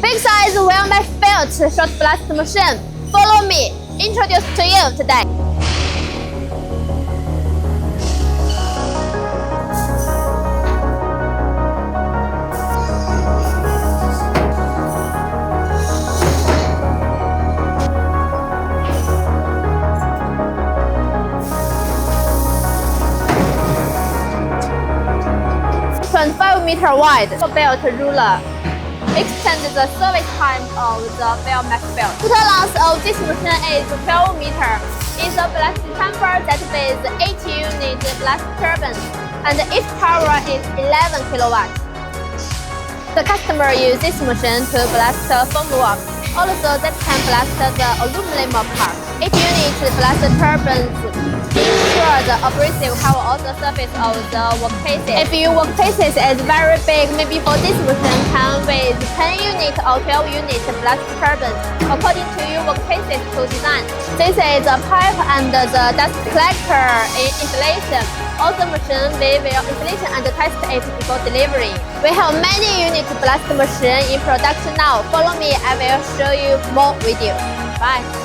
Big size well-made felt short blast machine. Follow me, introduce to you today. .5-meter wide belt ruler. Extend the service time of the well-made belt. Total length of this machine is 12 meters. It's a blast chamber that weighs 80 unit blast turbine, and its power is 11 kilowatts. The customer uses this machine to blast foam work, also that can blast the aluminum part. Each unit blast turbines ensure the abrasive cover all the surface of the workpieces. If your workpieces is very big, maybe for this machine can with 10 unit or 12 unit blast turbines according to your workpieces to design. This is the pipe and the dust collector installation. All the machine we will installation and test it before delivery. We have many unit blast machine in production now. Follow me, I will show you more videos. Bye.